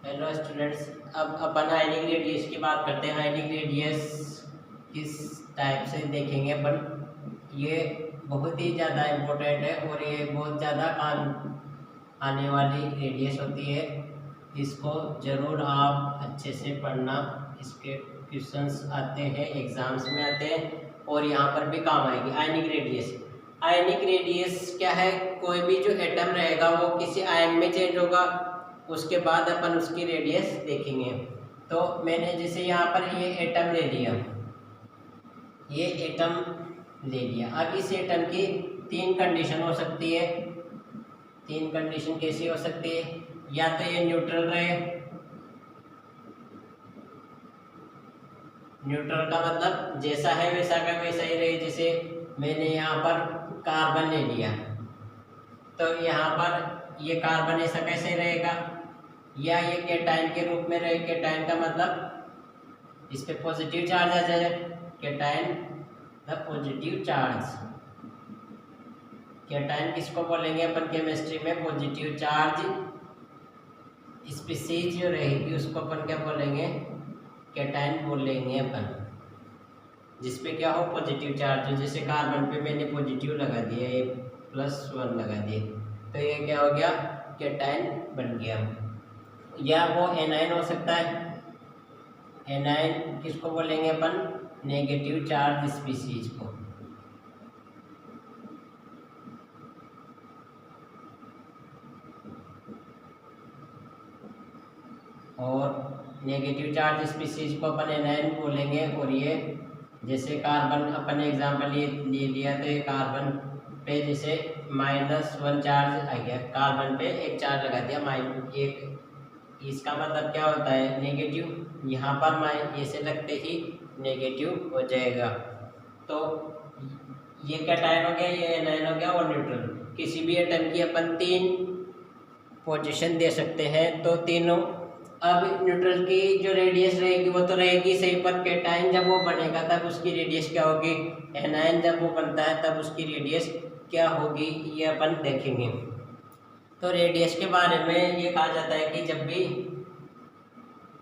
Hello students. अब अपन ionic radius की बात करते हैं। आयनिक रेडियस किस टाइप से देखेंगे अपन। ये बहुत ही ज़्यादा इम्पोर्टेंट है और ये बहुत ज़्यादा काम आने वाली रेडियस होती है। इसको ज़रूर आप अच्छे से पढ़ना। इसके क्वेश्चंस आते हैं, एग्जाम्स में आते हैं और यहाँ पर भी काम आएगी। आयनिक रेडियस, आयनिक रेडियस क्या है? कोई भी जो एटम रहेगा वो किसी आयन में चेंज होगा, उसके बाद अपन उसकी रेडियस देखेंगे। तो मैंने जैसे यहाँ पर ये एटम ले लिया, ये एटम ले लिया। अब इस एटम की तीन कंडीशन हो सकती है। तीन कंडीशन कैसी हो सकती है? या तो ये न्यूट्रल रहे, न्यूट्रल का मतलब जैसा है वैसा का वैसा ही रहे। जैसे मैंने यहाँ पर कार्बन ले लिया, तो यहाँ पर ये कार्बन ऐसा कैसे रहेगा? या ये केटाइन के रूप में रहे। केटाइन का मतलब इस पे पॉजिटिव चार्ज आ जाए। Cation the positive charge. Cation किसको बोलेंगे अपन केमिस्ट्री में? पॉजिटिव चार्ज स्पीसीज जो रहेगी उसको अपन क्या बोलेंगे? केटाइन बोलेंगे अपन। जिसपे क्या हो? पॉजिटिव चार्ज हो। जैसे कार्बन पे मैंने पॉजिटिव लगा दिया, ये +1 लगा दिए, तो ये क्या हो गया? केटाइन बन गया। या वो एनाइन हो सकता है। एनाइन किसको बोलेंगे अपन? नेगेटिव चार्ज स्पीसीज को। और नेगेटिव चार्ज स्पीसीज को अपन एनाइन बोलेंगे। और ये जैसे कार्बन अपन एग्जांपल ये ले लिया, तो ये कार्बन पे जैसे -1 चार्ज आ गया, कार्बन पे एक चार्ज लगा दिया -1, इसका मतलब क्या होता है? नेगेटिव। यहाँ पर ऐसे लगते ही नेगेटिव हो जाएगा। तो ये कैटायन हो गया, ये एनायन हो गया और न्यूट्रल। किसी भी एटम की अपन तीन पोजीशन दे सकते हैं, तो तीनों। अब न्यूट्रल की जो रेडियस रहेगी वो तो रहेगी सही, पर कैटायन जब वो बनेगा तब उसकी रेडियस क्या होगी? एनायन जब वो बनता है तब उसकी रेडियस क्या होगी, ये अपन देखेंगे। तो रेडियस के बारे में ये कहा जाता है कि जब भी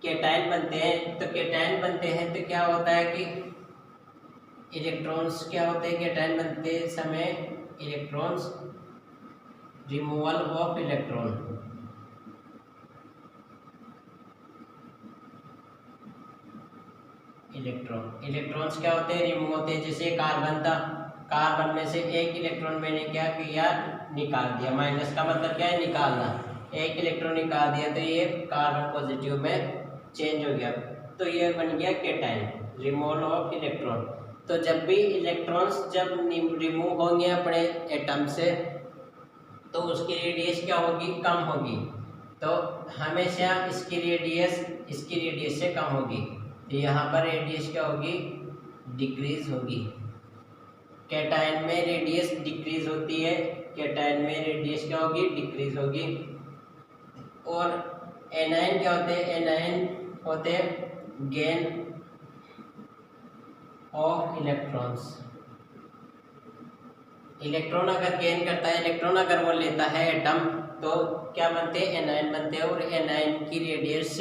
कैटायन बनते हैं, तो कैटायन बनते हैं तो क्या होता है कि इलेक्ट्रॉन्स क्या होते हैं? कैटायन बनते समय electrons, removal of electron. Electrons क्या होते हैं? रिमूव होते हैं। जैसे कार्बन था, कार्बन में से एक इलेक्ट्रॉन मैंने क्या किया? निकाल दिया। माइनस का मतलब क्या है? निकालना। एक इलेक्ट्रॉन निकाल दिया तो ये कार्बन पॉजिटिव में चेंज हो गया, तो ये बन गया कैटायन, रिमूवल ऑफ इलेक्ट्रॉन। तो जब भी इलेक्ट्रॉन्स जब रिमूव होंगे अपने एटम से, तो उसकी रेडियस क्या होगी? कम होगी। तो हमेशा इसकी रेडियस से कम होगी। तो यहाँ पर रेडियस क्या होगी? डिक्रीज होगी। कैटायन में रेडियस डिक्रीज होती है। कैटायन में रेडियस क्या होगी? डिक्रीज होगी। और एनायन क्या होते हैं? एनायन होते हैं गेन ऑफ इलेक्ट्रॉन्स। इलेक्ट्रॉन अगर गेन करता है, इलेक्ट्रॉन अगर वो लेता है एटम, तो क्या बनते हैं? एनायन बनते हैं। और एनायन की रेडियस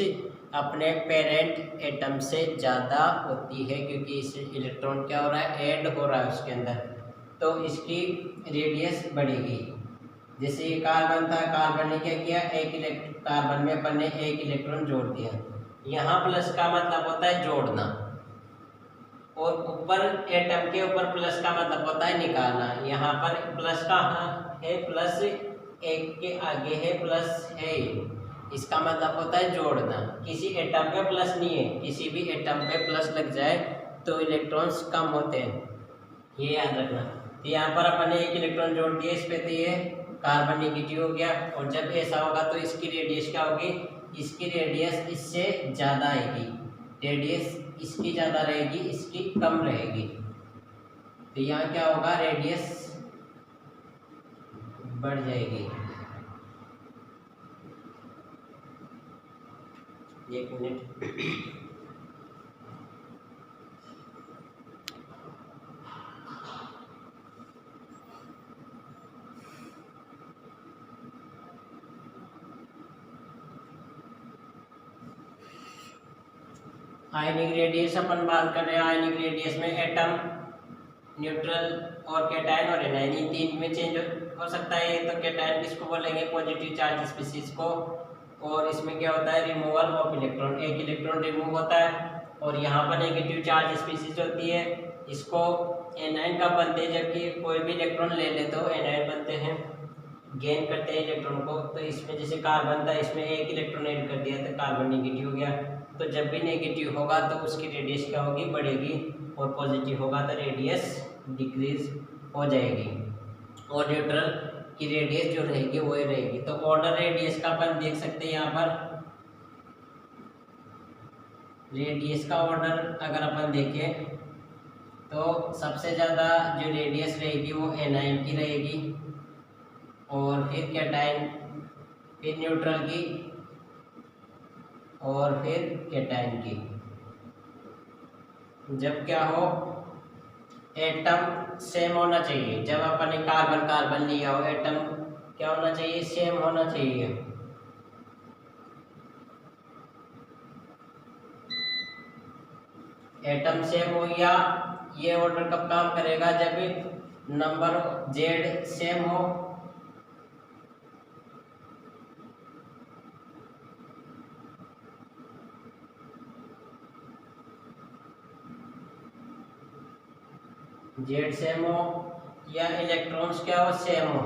अपने पेरेंट एटम से ज़्यादा होती है, क्योंकि इस इलेक्ट्रॉन क्या हो रहा है? ऐड हो रहा है उसके अंदर, तो इसकी रेडियस बढ़ेगी। जैसे ये कार्बन था, कार्बन ने क्या किया? कार्बन में अपन ने एक इलेक्ट्रॉन जोड़ दिया। यहाँ प्लस का मतलब होता है जोड़ना, और ऊपर एटम के ऊपर प्लस का मतलब होता है निकालना। यहाँ पर प्लस कहाँ है? प्लस एक के आगे है, प्लस है, इसका मतलब होता है जोड़ना। किसी एटम पे प्लस नहीं है, किसी भी एटम पे प्लस लग जाए तो इलेक्ट्रॉन्स कम होते हैं, ये याद रखना। तो यहाँ पर अपन ने एक इलेक्ट्रॉन जोड़ दिया इस पे, तो ये कार्बन नेगेटिव हो गया। और जब ऐसा होगा तो इसकी रेडियस क्या होगी? इसकी रेडियस इससे ज़्यादा आएगी। रेडियस इसकी ज़्यादा रहेगी, इसकी कम रहेगी। तो यहाँ क्या होगा? रेडियस बढ़ जाएगी। एक मिनट। आयनिक रेडियस अपन बात कर रहे हैं। आयनिक रेडियस में एटम, न्यूट्रल और कैटायन और एनायन, इन तीन में चेंज हो सकता है। तो कैटायन किसको बोलेंगे? पॉजिटिव चार्ज स्पीशीज को। और इसमें क्या होता है? रिमूवल ऑफ इलेक्ट्रॉन, एक इलेक्ट्रॉन रिमूव होता है। और यहाँ पर नेगेटिव चार्ज स्पीशीज होती है, इसको एनायन का बनते हैं। जबकि कोई भी इलेक्ट्रॉन ले ले तो एनायन बनते हैं, गेन करते हैं इलेक्ट्रॉन को। तो इसमें जैसे कार्बन था, इसमें एक इलेक्ट्रॉन ऐड कर दिया तो कार्बन नेगेटिव हो गया। तो जब भी नेगेटिव होगा तो उसकी रेडियस क्या होगी? बढ़ेगी। और पॉजिटिव होगा तो रेडियस डिक्रीज हो जाएगी। और न्यूट्रल की रेडियस जो रहेगी वही रहेगी। तो ऑर्डर रेडियस का अपन देख सकते हैं यहाँ पर। रेडियस का ऑर्डर अगर अपन देखें तो सबसे ज़्यादा जो रेडियस रहेगी वो एनायन की रहेगी, और फिर कैटायन, फिर न्यूट्रल की, और फिर कैटायन की। जब क्या हो, एटम सेम होना चाहिए। जब अपन ने कार्बन कार्बन लिया हो, एटम क्या होना चाहिए? सेम होना चाहिए। एटम सेम हो गया। ये ऑर्डर कब काम करेगा? जब नंबर जेड सेम हो। जेड सेम हो या इलेक्ट्रॉन्स क्या हो? सेम हो।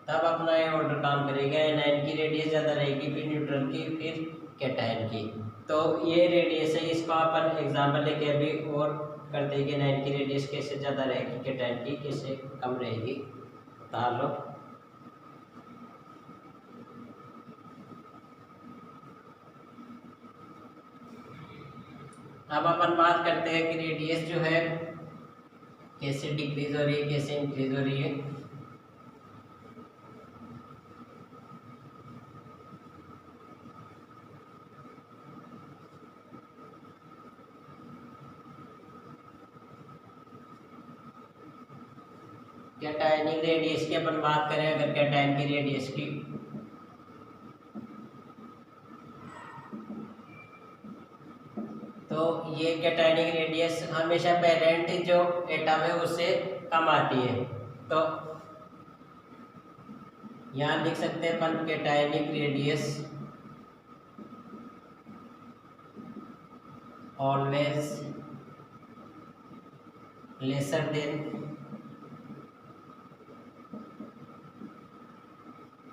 तब अपना ये ऑर्डर काम करेगा। एनायन की रेडियस ज़्यादा रहेगी, फिर न्यूट्रल की, फिर कैटायन की। तो ये रेडियस है, इसको अपन एग्जाम्पल लेके अभी और करते हैं कि एनायन की रेडियस कैसे ज़्यादा रहेगी, कैटायन की कैसे कम रहेगी। तार लो। अब अपन बात करते हैं कि रेडियस जो है कैसे डिक्रीज हो रही है, कैसे इंक्रीज हो रही है। कैटायनिक रेडियस की अपन बात करें, अगर कैटायन की रेडियस की, तो ये कैटायनिक रेडियस हमेशा पेरेंट जो एटम है उससे कम आती है। तो यहाँ लिख सकते हैं अपन cationic radius always lesser than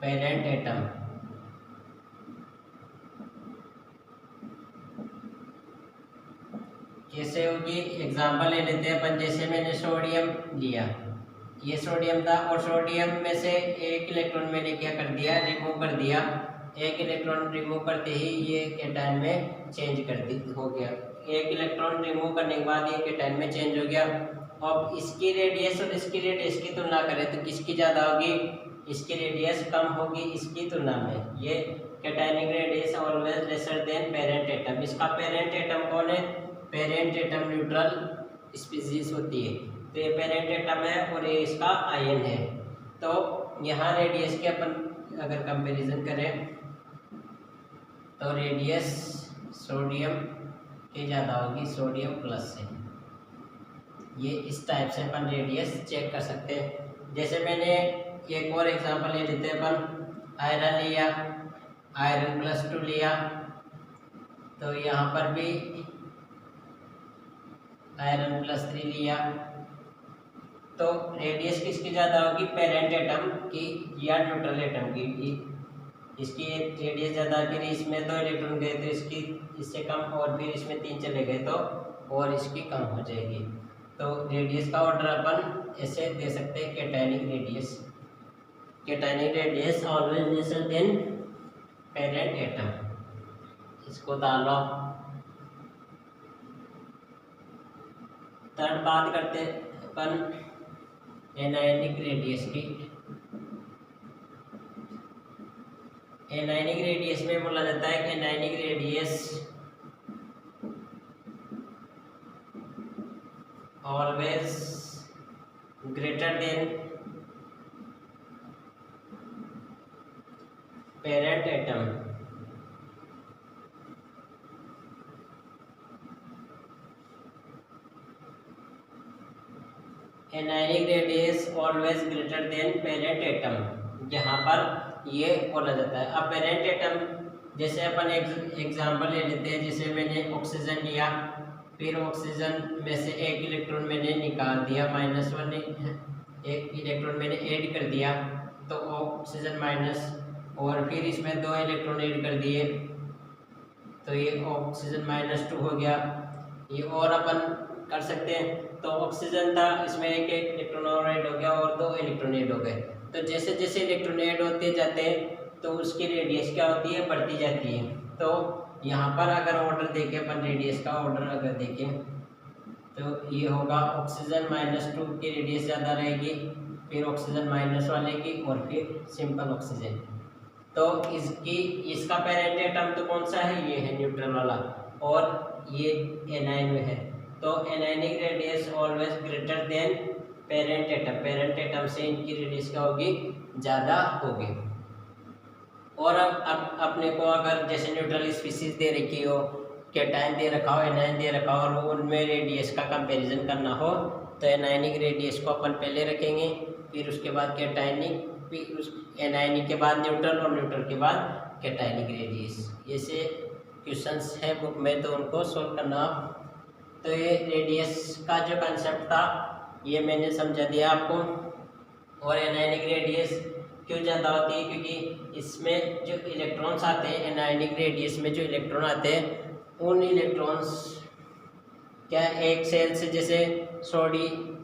parent atom. कैसे होगी? एग्जाम्पल ले लेते हैं अपन। जैसे मैंने सोडियम लिया, ये सोडियम था, और सोडियम में से एक इलेक्ट्रॉन मैंने क्या कर दिया? रिमूव कर दिया। एक इलेक्ट्रॉन रिमूव करते ही ये कैटायन में चेंज कर दी हो गया। एक इलेक्ट्रॉन रिमूव करने के बाद ये कैटायन में चेंज हो गया। अब इसकी रेडियस और इसकी रेडियस की तुलना करें तो किसकी ज़्यादा होगी? इसकी रेडियस कम होगी इसकी तुलना में। ये cationic radius always lesser than parent atom. इसका पेरेंट एटम कौन है? पेरेंट एटम न्यूट्रल स्पीशीज होती है। तो ये पेरेंट एटम है और ये इसका आयन है। तो यहाँ रेडियस के अपन अगर कंपैरिजन करें तो रेडियस सोडियम की ज़्यादा होगी, सोडियम प्लस से। ये इस टाइप से अपन रेडियस चेक कर सकते हैं। जैसे मैंने एक और एग्जांपल ले लेते हैं अपन। आयरन लिया, आयरन +2 लिया, तो यहाँ पर भी आयरन +3 लिया। तो रेडियस किसकी ज़्यादा होगी? पेरेंट एटम की या न्यूट्रल एटम की। इसकी रेडियस ज़्यादा, फिर इसमें 2 इलेक्ट्रॉन गए तो इसकी इससे कम, और फिर इसमें 3 चले गए तो और इसकी कम हो जाएगी। तो रेडियस का ऑर्डर अपन ऐसे दे सकते हैं। Cationic radius, cationic radius always lesser than parent atom. इसको डालो। थर्ड बात करते अपन एनायनिक रेडियस की। एनायनिक रेडियस में बोला जाता है कि anionic radius always greater than parent atom. Anionic radius always greater than parent atom, यहाँ पर ये बोला जाता है। अब पेरेंट एटम जैसे अपन एग्जांपल ले लेते हैं, जैसे मैंने ऑक्सीजन लिया, फिर ऑक्सीजन में से एक इलेक्ट्रॉन मैंने निकाल दिया, -1 एक इलेक्ट्रॉन मैंने ऐड कर दिया, तो ऑक्सीजन माइनस, और फिर इसमें 2 इलेक्ट्रॉन ऐड कर दिए, तो ये ऑक्सीजन -2 हो गया। ये और अपन कर सकते हैं, तो ऑक्सीजन था, इसमें एक इलेक्ट्रॉन और ऐड हो गया और 2 इलेक्ट्रॉन ऐड हो गए। तो जैसे जैसे इलेक्ट्रॉन ऐड होते जाते हैं तो उसकी रेडियस क्या होती है, बढ़ती जाती है। तो यहाँ पर अगर ऑर्डर देखें अपन, रेडियस का ऑर्डर अगर देखें तो ये होगा ऑक्सीजन -2 की रेडियस ज़्यादा रहेगी, फिर ऑक्सीजन माइनस वाले की, और फिर सिंपल ऑक्सीजन। तो इसका पेरेंट एटम तो कौन सा है, ये है न्यूट्रल वाला, और ये एनायन में है। तो anionic radius always greater than parent atom, parent atom से इनकी रेडियस क्या होगी, ज़्यादा होगी। और अब अपने को अगर जैसे न्यूट्रल स्पीसीज दे रखी हो, कैटायन दे रखा हो, एनायन दे रखा हो, और उनमें रेडियस का कंपैरिजन करना हो, तो एनायनिक रेडियस को अपन पहले रखेंगे, फिर उसके बाद कैटायनिक, फिर उस एनायनिक के बाद न्यूट्रल, और न्यूट्रल के बाद कैटायनिक रेडियस। ऐसे क्वेश्चंस है बुक में, तो उनको सोल्व करना। तो ये रेडियस का जो कंसेप्ट था ये मैंने समझा दिया आपको। और एनायनिक रेडियस क्यों ज़्यादा होती है, क्योंकि इसमें जो इलेक्ट्रॉन्स आते हैं, एनायनिक रेडियस में जो इलेक्ट्रॉन आते हैं, उन इलेक्ट्रॉन्स क्या एक सेल से, जैसे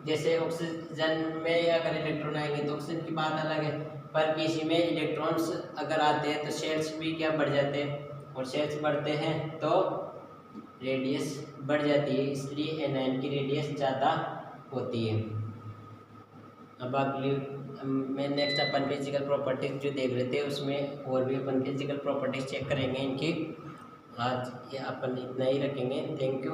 जैसे ऑक्सीजन में अगर इलेक्ट्रॉन आएंगे तो ऑक्सीजन की बात अलग है, पर किसी में इलेक्ट्रॉन्स अगर आते हैं तो शेल्स भी क्या बढ़ जाते हैं, और शेल्स बढ़ते हैं तो रेडियस बढ़ जाती है, इसलिए एनायन की रेडियस ज़्यादा होती है। अब अगली मैं नेक्स्ट अपन फिजिकल प्रॉपर्टीज जो देख रहे थे उसमें और भी अपन फिजिकल प्रॉपर्टीज चेक करेंगे इनकी। आज ये अपन इतना ही रखेंगे। Thank you.